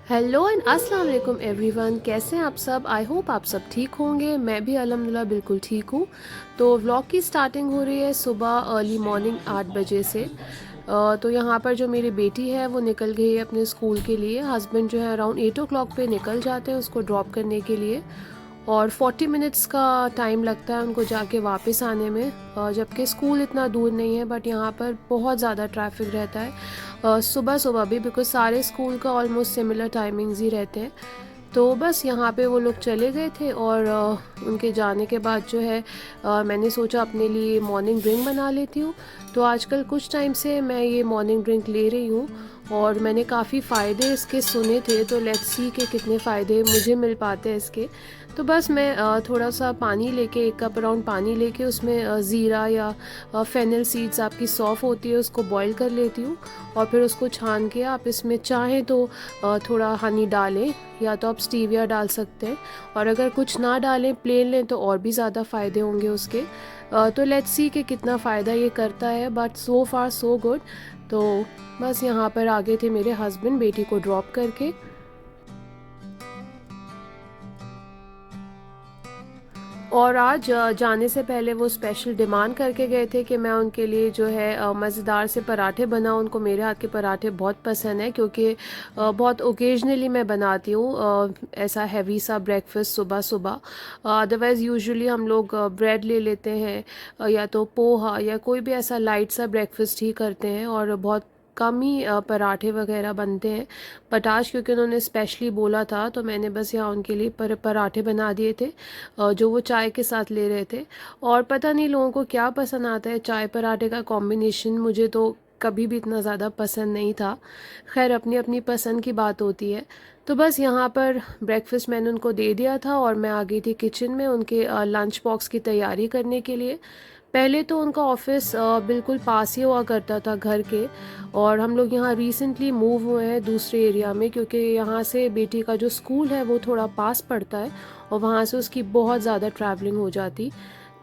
Hello and अस्सलाम वालेकुम everyone, कैसे हैं आप सब। आई होप आप सब ठीक होंगे। मैं भी अल्हम्दुलिल्लाह बिल्कुल ठीक हूँ। तो व्लॉग की स्टार्टिंग हो रही है सुबह अर्ली मॉर्निंग 8 बजे से। तो यहाँ पर जो मेरी बेटी है वो निकल गई है अपने स्कूल के लिए। हस्बैंड जो है अराउंड 8 o'clock पे निकल जाते हैं उसको ड्रॉप करने के लिए, और 40 मिनट्स का टाइम लगता है उनको जाके वापस आने में। जबकि स्कूल इतना दूर नहीं है, बट यहाँ पर बहुत ज़्यादा ट्रैफिक रहता है सुबह सुबह भी, बिकॉज सारे स्कूल का ऑलमोस्ट सिमिलर टाइमिंग्स ही रहते हैं। तो बस यहाँ पे वो लोग चले गए थे, और उनके जाने के बाद जो है मैंने सोचा अपने लिए मॉर्निंग ड्रिंक बना लेती हूँ। तो आजकल कुछ टाइम से मैं ये मॉर्निंग ड्रिंक ले रही हूँ, और मैंने काफ़ी फ़ायदे इसके सुने थे। तो लेट्स सी के कितने फ़ायदे मुझे मिल पाते हैं इसके। तो बस मैं थोड़ा सा पानी लेके, 1 कप अराउंड पानी लेके उसमें ज़ीरा या फेनल सीड्स आपकी सौफ़ होती है उसको बॉईल कर लेती हूँ, और फिर उसको छान के आप इसमें चाहें तो थोड़ा हनी डालें, या तो आप स्टीविया डाल सकते हैं। और अगर कुछ ना डालें, प्लेन लें, तो और भी ज़्यादा फ़ायदे होंगे उसके। तो लेट्स सी कि कितना फ़ायदा ये करता है, but so far so good. तो बस यहाँ पर आगे थे मेरे हस्बैंड बेटी को ड्रॉप करके। और आज जाने से पहले वो स्पेशल डिमांड करके गए थे कि मैं उनके लिए जो है मज़ेदार से पराठे बनाऊं। उनको मेरे हाथ के पराठे बहुत पसंद है, क्योंकि बहुत ओकेजनली मैं बनाती हूँ ऐसा हैवी सा ब्रेकफास्ट सुबह सुबह। अदरवाइज़ यूजुअली हम लोग ब्रेड ले लेते हैं, या तो पोहा या कोई भी ऐसा लाइट सा ब्रेकफास्ट ही करते हैं, और बहुत कम ही पराठे वगैरह बनते हैं। बट आज क्योंकि उन्होंने स्पेशली बोला था, तो मैंने बस यहाँ उनके लिए पराठे बना दिए थे जो वो चाय के साथ ले रहे थे। और पता नहीं लोगों को क्या पसंद आता है चाय पराठे का कॉम्बिनेशन, मुझे तो कभी भी इतना ज़्यादा पसंद नहीं था। खैर, अपनी अपनी पसंद की बात होती है। तो बस यहाँ पर ब्रेकफास्ट मैंने उनको दे दिया था, और मैं आ गई थी किचन में उनके लंच बॉक्स की तैयारी करने के लिए। पहले तो उनका ऑफिस बिल्कुल पास ही हुआ करता था घर के, और हम लोग यहाँ रिसेंटली मूव हुए हैं दूसरे एरिया में, क्योंकि यहाँ से बेटी का जो स्कूल है वो थोड़ा पास पड़ता है, और वहाँ से उसकी बहुत ज़्यादा ट्रैवलिंग हो जाती।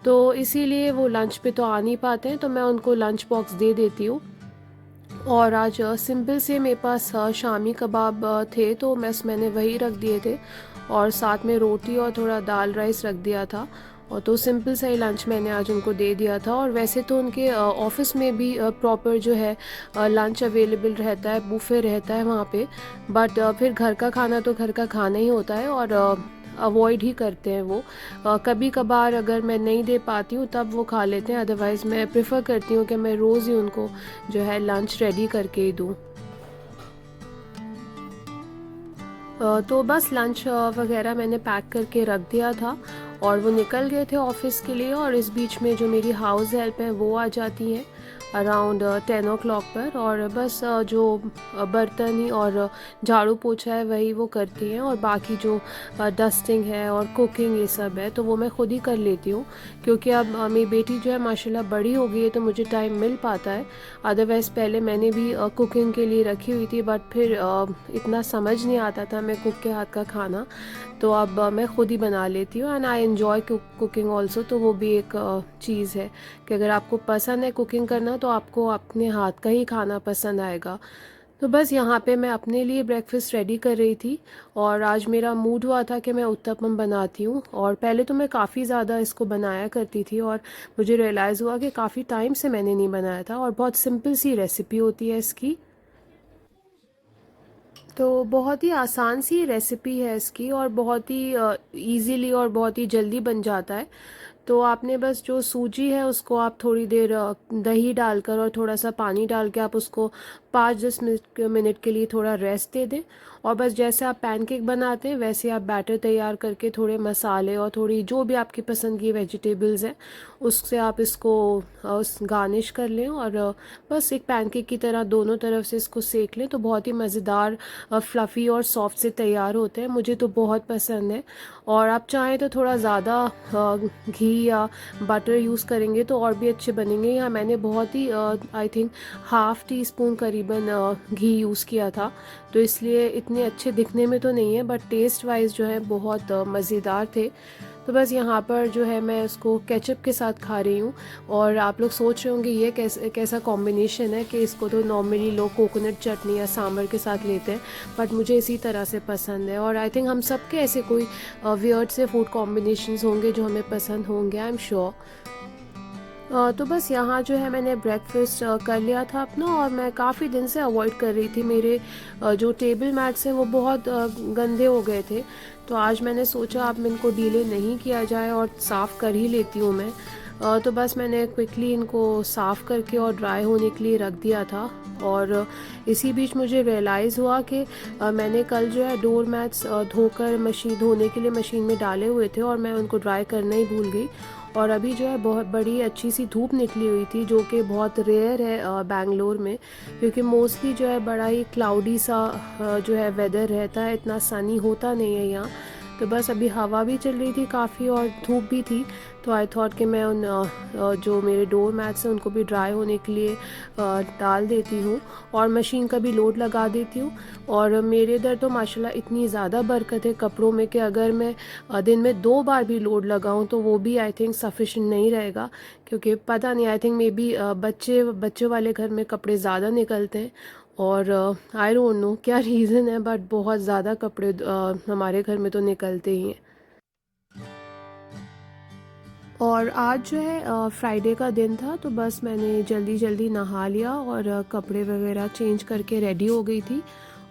तो इसीलिए वो लंच पे तो आ नहीं पाते हैं, तो मैं उनको लंच बॉक्स दे देती हूँ। और आज सिंपल से मेरे पास शामी कबाब थे, तो मैंने वही रख दिए थे, और साथ में रोटी और थोड़ा दाल राइस रख दिया था। और तो सिंपल सा ही लंच मैंने आज उनको दे दिया था। और वैसे तो उनके ऑफिस में भी प्रॉपर जो है लंच अवेलेबल रहता है, बुफे रहता है वहाँ पे। बट फिर घर का खाना तो घर का खाना ही होता है, और अवॉइड ही करते हैं वो। कभी कभार अगर मैं नहीं दे पाती हूँ तब वो खा लेते हैं, अदरवाइज़ मैं प्रेफर करती हूँ कि मैं रोज़ ही उनको जो है लंच रेडी करके ही दूँ। तो बस लंच वगैरह मैंने पैक करके रख दिया था, और वो निकल गए थे ऑफिस के लिए। और इस बीच में जो मेरी हाउस हेल्प है वो आ जाती हैं अराउंड 10 o'clock पर, और बस जो बर्तन ही और झाड़ू पोछा है वही वो करती हैं, और बाकी जो डस्टिंग है और कुकिंग ये सब है तो वो मैं खुद ही कर लेती हूँ। क्योंकि अब मेरी बेटी जो है माशाल्लाह बड़ी हो गई है, तो मुझे टाइम मिल पाता है। अदरवाइज़ पहले मैंने भी कुकिंग के लिए रखी हुई थी, बट फिर इतना समझ नहीं आता था मैं कुक के हाथ का खाना। तो अब मैं खुद ही बना लेती हूँ, and I enjoy cooking also. तो वो भी एक चीज़ है कि अगर आपको पसंद है कुकिंग करना, तो आपको अपने हाथ का ही खाना पसंद आएगा। तो बस यहाँ पे मैं अपने लिए ब्रेकफास्ट रेडी कर रही थी, और आज मेरा मूड हुआ था कि मैं उत्तपम बनाती हूँ। और पहले तो मैं काफ़ी ज़्यादा इसको बनाया करती थी, और मुझे रियलाइज़ हुआ कि काफ़ी टाइम से मैंने नहीं बनाया था, और बहुत सिंपल सी रेसिपी होती है इसकी। तो बहुत ही आसान सी रेसिपी है इसकी, और बहुत ही इजीली और बहुत ही जल्दी बन जाता है। तो आपने बस जो सूजी है उसको आप थोड़ी देर दही डालकर और थोड़ा सा पानी डाल के आप उसको 5-10 मिनट के लिए थोड़ा रेस्ट दे दें। और बस जैसे आप पैनकेक बनाते हैं वैसे आप बैटर तैयार करके थोड़े मसाले और थोड़ी जो भी आपकी पसंद की वेजिटेबल्स हैं उससे आप इसको उस गार्निश कर लें, और बस एक पैनकेक की तरह दोनों तरफ से इसको सेक लें, तो बहुत ही मज़ेदार फ्लफ़ी और सॉफ्ट से तैयार होते हैं। मुझे तो बहुत पसंद है। और आप चाहें तो थोड़ा ज़्यादा घी या बटर यूज़ करेंगे तो और भी अच्छे बनेंगे। यहाँ मैंने बहुत ही I think half teaspoon करीबन घी यूज़ किया था, तो इसलिए इतने अच्छे दिखने में तो नहीं है, बट टेस्ट वाइज जो है बहुत मज़ेदार थे। तो बस यहाँ पर जो है मैं उसको केचप के साथ खा रही हूँ। और आप लोग सोच रहे होंगे ये कैसा कॉम्बिनेशन है कि इसको तो नॉर्मली लोग कोकोनट चटनी या सांभर के साथ लेते हैं, बट मुझे इसी तरह से पसंद है। और आई थिंक हम सबके ऐसे कोई वियर्ड से फूड कॉम्बिनेशंस होंगे जो हमें पसंद होंगे, आई एम श्योर। तो बस यहाँ जो है मैंने ब्रेकफास्ट कर लिया था अपना, और मैं काफ़ी दिन से अवॉइड कर रही थी। मेरे जो टेबल मैट्स हैं वो बहुत गंदे हो गए थे, तो आज मैंने सोचा अब इनको डीले नहीं किया जाए और साफ़ कर ही लेती हूँ मैं। तो बस मैंने क्विकली इनको साफ़ करके और ड्राई होने के लिए रख दिया था। और इसी बीच मुझे रियलाइज़ हुआ कि मैंने कल जो है डोर मैट्स धोकर मशीन धोने के लिए मशीन में डाले हुए थे, और मैं उनको ड्राई करना ही भूल गई। और अभी जो है बहुत बड़ी अच्छी सी धूप निकली हुई थी, जो कि बहुत रेयर है बेंगलोर में, क्योंकि मोस्टली जो है बड़ा ही क्लाउडी सा जो है वेदर रहता है, इतना सनी होता नहीं है यहाँ। तो बस अभी हवा भी चल रही थी काफ़ी और धूप भी थी, तो आई थॉट कि मैं उन जो मेरे डोर मैट्स हैं उनको भी ड्राई होने के लिए डाल देती हूँ और मशीन का भी लोड लगा देती हूँ। और मेरे इधर तो माशाल्लाह इतनी ज़्यादा बरकत है कपड़ों में कि अगर मैं दिन में 2 बार भी लोड लगाऊँ तो वो भी आई थिंक सफिशेंट नहीं रहेगा, क्योंकि पता नहीं, आई थिंक मे बी बच्चे वाले घर में कपड़े ज़्यादा निकलते हैं, और आई डोंट नो क्या रीज़न है, बट बहुत ज़्यादा कपड़े हमारे घर में तो निकलते ही हैं। और आज जो है फ्राइडे का दिन था, तो बस मैंने जल्दी जल्दी नहा लिया और कपड़े वगैरह चेंज करके रेडी हो गई थी।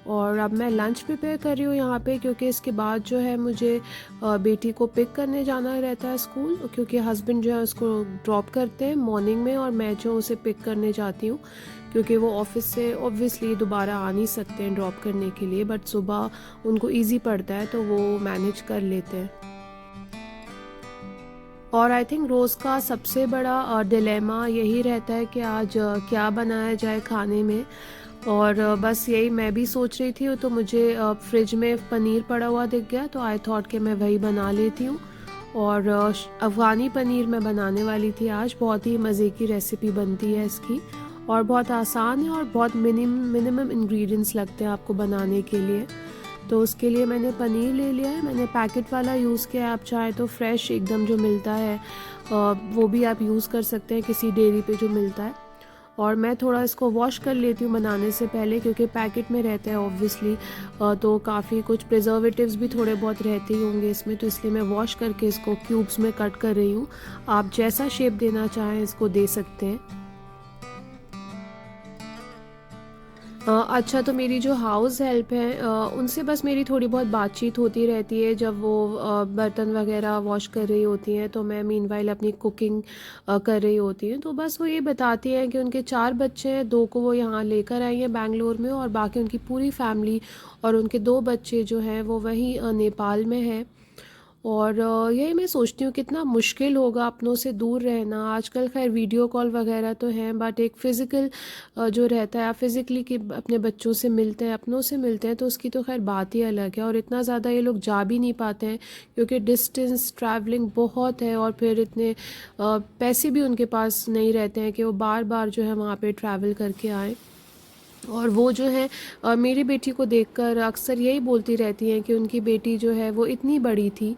और अब मैं लंच प्रिपेयर कर रही हूँ यहाँ पे, क्योंकि इसके बाद जो है मुझे बेटी को पिक करने जाना रहता है स्कूल, क्योंकि हस्बैंड जो है उसको ड्रॉप करते हैं मॉर्निंग में, और मैं जो उसे पिक करने जाती हूँ, क्योंकि वो ऑफिस से ऑब्वियसली दोबारा आ नहीं सकते हैं ड्रॉप करने के लिए, बट सुबह उनको ईजी पड़ता है तो वो मैनेज कर लेते हैं। और आई थिंक रोज़ का सबसे बड़ा डिलेमा यही रहता है कि आज क्या बनाया जाए खाने में। और बस यही मैं भी सोच रही थी, तो मुझे फ्रिज में पनीर पड़ा हुआ दिख गया, तो आई थॉट कि मैं वही बना लेती हूँ। और अफ़गानी पनीर मैं बनाने वाली थी आज। बहुत ही मज़े की रेसिपी बनती है इसकी, और बहुत आसान है, और बहुत मिनिमम इंग्रेडिएंट्स लगते हैं आपको बनाने के लिए। तो उसके लिए मैंने पनीर ले लिया है। मैंने पैकेट वाला यूज़ किया है, आप चाहे तो फ्रेश एकदम जो मिलता है वो भी आप यूज़ कर सकते हैं किसी डेयरी पे जो मिलता है। और मैं थोड़ा इसको वॉश कर लेती हूँ बनाने से पहले, क्योंकि पैकेट में रहता है ऑब्वियसली, तो काफ़ी कुछ प्रिजर्वेटिव्स भी थोड़े बहुत रहते ही होंगे इसमें, तो इसलिए मैं वॉश करके इसको क्यूब्स में कट कर रही हूँ। आप जैसा शेप देना चाहें इसको दे सकते हैं। अच्छा, तो मेरी जो हाउस हेल्प है उनसे बस मेरी थोड़ी बहुत बातचीत होती रहती है, जब वो बर्तन वगैरह वॉश कर रही होती हैं, तो मैं मीनवाइल अपनी कुकिंग कर रही होती हैं। तो बस वो ये बताती हैं कि उनके 4 बच्चे हैं, 2 को वो यहाँ लेकर आई हैं बैंगलोर में, और बाकी उनकी पूरी फैमिली और उनके 2 बच्चे जो हैं वो वहीं नेपाल में हैं। और यही मैं सोचती हूँ कितना मुश्किल होगा अपनों से दूर रहना। आजकल खैर वीडियो कॉल वगैरह तो हैं, बट एक फ़िज़िकल जो रहता है, आप फिज़िकली कि अपने बच्चों से मिलते हैं, अपनों से मिलते हैं, तो उसकी तो खैर बात ही अलग है। और इतना ज़्यादा ये लोग जा भी नहीं पाते हैं, क्योंकि डिस्टेंस ट्रैवलिंग बहुत है, और फिर इतने पैसे भी उनके पास नहीं रहते हैं कि वो बार बार जो है वहाँ पे ट्रैवल करके आएँ। और वो जो है मेरी बेटी को देखकर अक्सर यही बोलती रहती हैं कि उनकी बेटी जो है वो इतनी बड़ी थी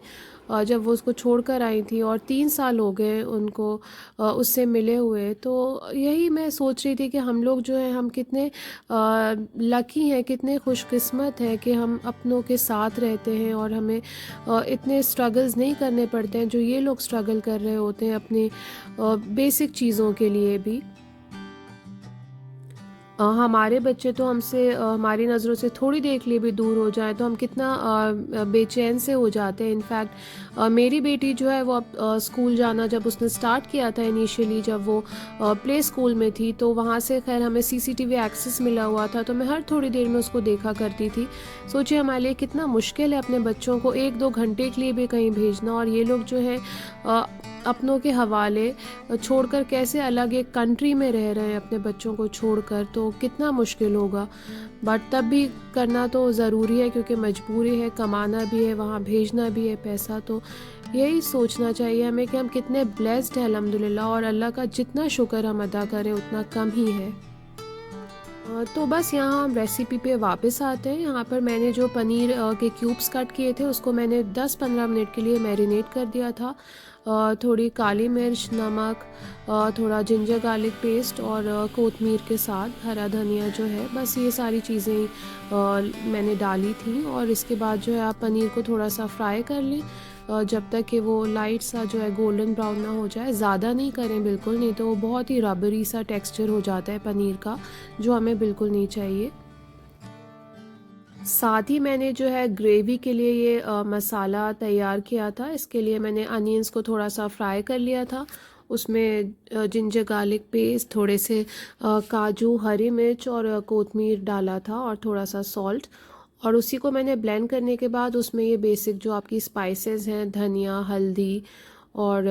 जब वो उसको छोड़कर आई थी, और 3 साल हो गए उनको उससे मिले हुए। तो यही मैं सोच रही थी कि हम लोग जो हैं हम कितने लकी हैं, कितने खुशकिस्मत हैं कि हम अपनों के साथ रहते हैं, और हमें इतने स्ट्रगल्स नहीं करने पड़ते हैं जो ये लोग स्ट्रगल कर रहे होते हैं अपने बेसिक चीज़ों के लिए भी। हमारे बच्चे तो हमसे हमारी नज़रों से थोड़ी देर के लिए भी दूर हो जाएँ तो हम कितना बेचैन से हो जाते हैं। इनफैक्ट मेरी बेटी जो है वो अब स्कूल जाना जब उसने स्टार्ट किया था इनिशियली, जब वो प्ले स्कूल में थी, तो वहाँ से खैर हमें सीसीटीवी एक्सेस मिला हुआ था, तो मैं हर थोड़ी देर में उसको देखा करती थी। सोचिए हमारे लिए कितना मुश्किल है अपने बच्चों को 1-2 घंटे के लिए भी कहीं भेजना, और ये लोग जो है अपनों के हवाले छोड़कर कैसे अलग एक कंट्री में रह रहे हैं अपने बच्चों को छोड़कर, तो कितना मुश्किल होगा। बट तब भी करना तो ज़रूरी है, क्योंकि मजबूरी है, कमाना भी है, वहाँ भेजना भी है पैसा। तो यही सोचना चाहिए हमें कि हम कितने ब्लेस्ड हैं अल्हम्दुलिल्लाह, और अल्लाह का जितना शुक्र हम अदा करें उतना कम ही है। तो बस यहाँ हम रेसिपी पे वापस आते हैं। यहाँ पर मैंने जो पनीर के क्यूब्स कट किए थे उसको मैंने 10-15 मिनट के लिए मैरिनेट कर दिया था। थोड़ी काली मिर्च, नमक, थोड़ा जिंजर गार्लिक पेस्ट और कोतमीर के साथ हरा धनिया जो है, बस ये सारी चीज़ें मैंने डाली थी। और इसके बाद जो है आप पनीर को थोड़ा सा फ्राई कर लें जब तक कि वो लाइट सा जो है गोल्डन ब्राउन ना हो जाए। ज़्यादा नहीं करें बिल्कुल, नहीं तो वो बहुत ही रबरी सा टेक्सचर हो जाता है पनीर का, जो हमें बिल्कुल नहीं चाहिए। साथ ही मैंने जो है ग्रेवी के लिए ये मसाला तैयार किया था। इसके लिए मैंने अनियंस को थोड़ा सा फ्राई कर लिया था। उसमें जिंजर गार्लिक पेस्ट, थोड़े से काजू, हरी मिर्च और कोतमीर डाला था और थोड़ा सा सॉल्ट। और उसी को मैंने ब्लेंड करने के बाद उसमें ये बेसिक जो आपकी स्पाइसेस हैं, धनिया, हल्दी और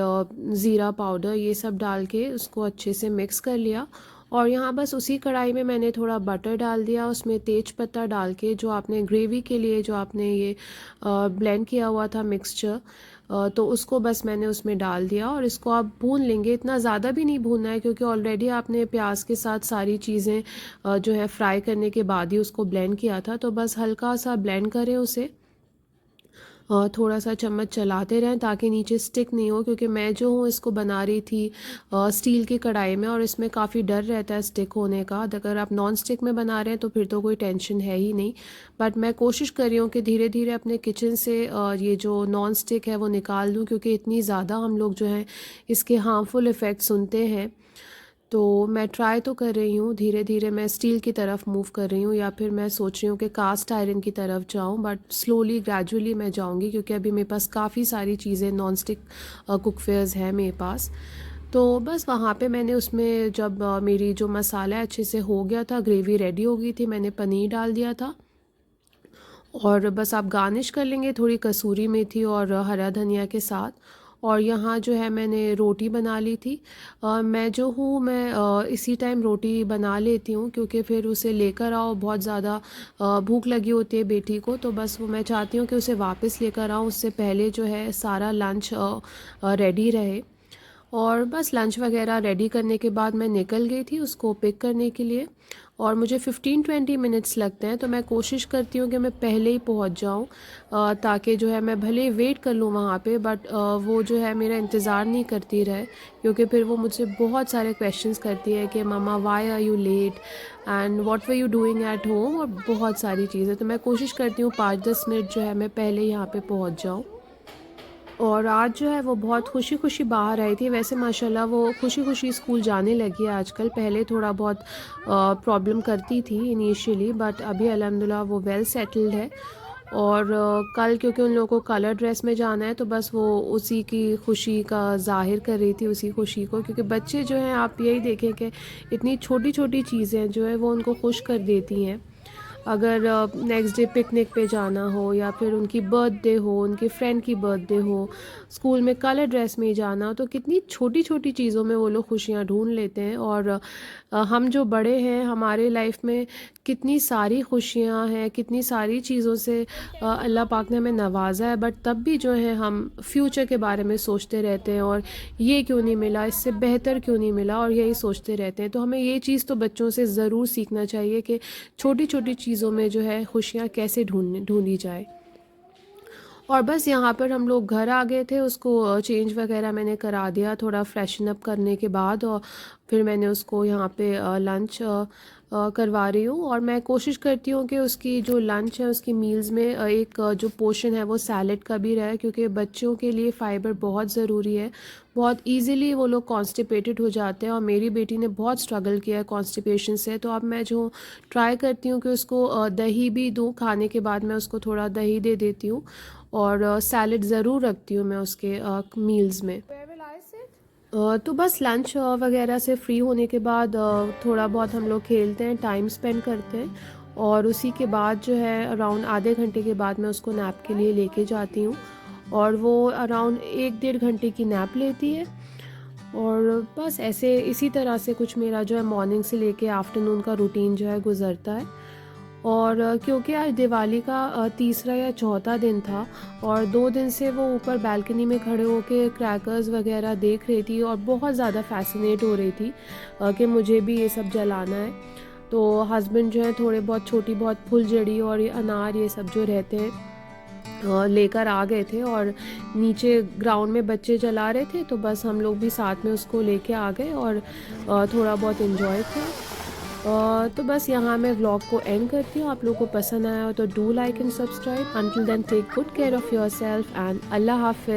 ज़ीरा पाउडर, ये सब डाल के उसको अच्छे से मिक्स कर लिया। और यहाँ बस उसी कढ़ाई में मैंने थोड़ा बटर डाल दिया, उसमें तेज पत्ता डाल के जो आपने ग्रेवी के लिए जो आपने ये ब्लेंड किया हुआ था मिक्सचर, तो उसको बस मैंने उसमें डाल दिया और इसको आप भून लेंगे। इतना ज़्यादा भी नहीं भूनना है क्योंकि ऑलरेडी आपने प्याज के साथ सारी चीज़ें जो है फ्राई करने के बाद ही उसको ब्लेंड किया था। तो बस हल्का सा ब्लेंड करें उसे, थोड़ा सा चम्मच चलाते रहें ताकि नीचे स्टिक नहीं हो, क्योंकि मैं जो हूँ इसको बना रही थी स्टील की कढ़ाई में और इसमें काफ़ी डर रहता है स्टिक होने का। अगर आप नॉन स्टिक में बना रहे हैं तो फिर तो कोई टेंशन है ही नहीं। बट मैं कोशिश कर रही हूँ कि धीरे धीरे अपने किचन से ये जो नॉन स्टिक है वो निकाल दूँ, क्योंकि इतनी ज़्यादा हम लोग जो हैं इसके हार्मफुल इफ़ेक्ट सुनते हैं। तो मैं ट्राई तो कर रही हूँ, धीरे धीरे मैं स्टील की तरफ मूव कर रही हूँ, या फिर मैं सोच रही हूँ कि कास्ट आयरन की तरफ जाऊँ, बट स्लोली ग्रेजुअली मैं जाऊँगी क्योंकि अभी मेरे पास काफ़ी सारी चीज़ें नॉन स्टिक कुकवेयर्स हैं मेरे पास। तो बस वहाँ पे मैंने उसमें जब मेरी जो मसाला अच्छे से हो गया था, ग्रेवी रेडी हो गई थी, मैंने पनीर डाल दिया था। और बस आप गार्निश कर लेंगे थोड़ी कसूरी मेथी और हरा धनिया के साथ। और यहाँ जो है मैंने रोटी बना ली थी। मैं जो हूँ मैं इसी टाइम रोटी बना लेती हूँ, क्योंकि फिर उसे लेकर आओ, बहुत ज़्यादा भूख लगी होती है बेटी को, तो बस वो मैं चाहती हूँ कि उसे वापस लेकर आऊँ, उससे पहले जो है सारा लंच रेडी रहे। और बस लंच वगैरह रेडी करने के बाद मैं निकल गई थी उसको पिक करने के लिए। और मुझे 15-20 मिनट्स लगते हैं, तो मैं कोशिश करती हूँ कि मैं पहले ही पहुँच जाऊँ, ताकि जो है मैं भले ही वेट कर लूँ वहाँ पे, बट वो जो है मेरा इंतज़ार नहीं करती रहे, क्योंकि फिर वो मुझसे बहुत सारे क्वेश्चंस करती है कि mamma why are you late and what were you doing at home, और बहुत सारी चीज़ें। तो मैं कोशिश करती हूँ 5-10 मिनट जो है मैं पहले यहाँ पे पहुँच जाऊँ। और आज जो है वो बहुत खुशी-खुशी बाहर आई थी। वैसे माशाल्लाह वो खुशी-खुशी स्कूल जाने लगी है आजकल। पहले थोड़ा बहुत प्रॉब्लम करती थी इनिशियली, बट अभी अल्हम्दुलिल्लाह वो वेल सेटल्ड है। और कल क्योंकि उन लोगों को कलर ड्रेस में जाना है, तो बस वो उसी की खुशी का ज़ाहिर कर रही थी, उसी खुशी को, क्योंकि बच्चे जो हैं आप यही देखें कि इतनी छोटी-छोटी चीज़ें जो है वो उनको खुश कर देती हैं। अगर नेक्स्ट डे पिकनिक पे जाना हो, या फिर उनकी बर्थडे हो, उनके फ्रेंड की बर्थडे हो, स्कूल में कलर ड्रेस में जाना हो, तो कितनी छोटी छोटी चीज़ों में वो लोग खुशियाँ ढूंढ लेते हैं। और हम जो बड़े हैं हमारे लाइफ में कितनी सारी खुशियाँ हैं, कितनी सारी चीज़ों से अल्लाह पाक ने हमें नवाजा है, बट तब भी जो है हम फ्यूचर के बारे में सोचते रहते हैं, और ये क्यों नहीं मिला, इससे बेहतर क्यों नहीं मिला, और यही सोचते रहते हैं। तो हमें ये चीज़ तो बच्चों से ज़रूर सीखना चाहिए कि छोटी छोटी चीज़ों में जो है खुशियाँ कैसे ढूंढी जाए। और बस यहाँ पर हम लोग घर आ गए थे, उसको चेंज वगैरह मैंने करा दिया थोड़ा फ्रेशन अप करने के बाद, और फिर मैंने उसको यहाँ पे लंच करवा रही हूँ। और मैं कोशिश करती हूँ कि उसकी जो लंच है उसकी मील्स में एक जो पोर्शन है वो सैलेड का भी रहे, क्योंकि बच्चों के लिए फ़ाइबर बहुत ज़रूरी है। बहुत इजीली वो लोग कॉन्स्टिपेटेड हो जाते हैं, और मेरी बेटी ने बहुत स्ट्रगल किया है कॉन्स्टिपेशन से। तो अब मैं जो ट्राई करती हूँ कि उसको दही भी दूँ, खाने के बाद मैं उसको थोड़ा दही दे देती हूँ, और सैलेड ज़रूर रखती हूँ मैं उसके मील्स में। तो बस लंच वगैरह से फ्री होने के बाद थोड़ा बहुत हम लोग खेलते हैं, टाइम स्पेंड करते हैं, और उसी के बाद जो है अराउंड आधे घंटे के बाद मैं उसको नैप के लिए लेके जाती हूँ, और वो अराउंड 1-1.5 घंटे की नैप लेती है। और बस ऐसे इसी तरह से कुछ मेरा जो है मॉर्निंग से लेके आफ्टरनून का रूटीन जो है गुज़रता है। और क्योंकि आज दिवाली का तीसरा या चौथा दिन था, और 2 दिन से वो ऊपर बालकनी में खड़े होके क्रैकर्स वगैरह देख रही थी और बहुत ज़्यादा फैसिनेट हो रही थी कि मुझे भी ये सब जलाना है। तो हस्बैंड जो है थोड़े बहुत छोटी बहुत फुलझड़ी और ये अनार ये सब जो रहते हैं लेकर आ गए थे, और नीचे ग्राउंड में बच्चे चला रहे थे तो बस हम लोग भी साथ में उसको लेके आ गए और थोड़ा बहुत इन्जॉय किया। तो बस यहाँ मैं व्लॉग को एंड करती हूँ। आप लोग को पसंद आया हो तो do like and subscribe. Until then take good care of yourself and अल्लाह हाफिज़।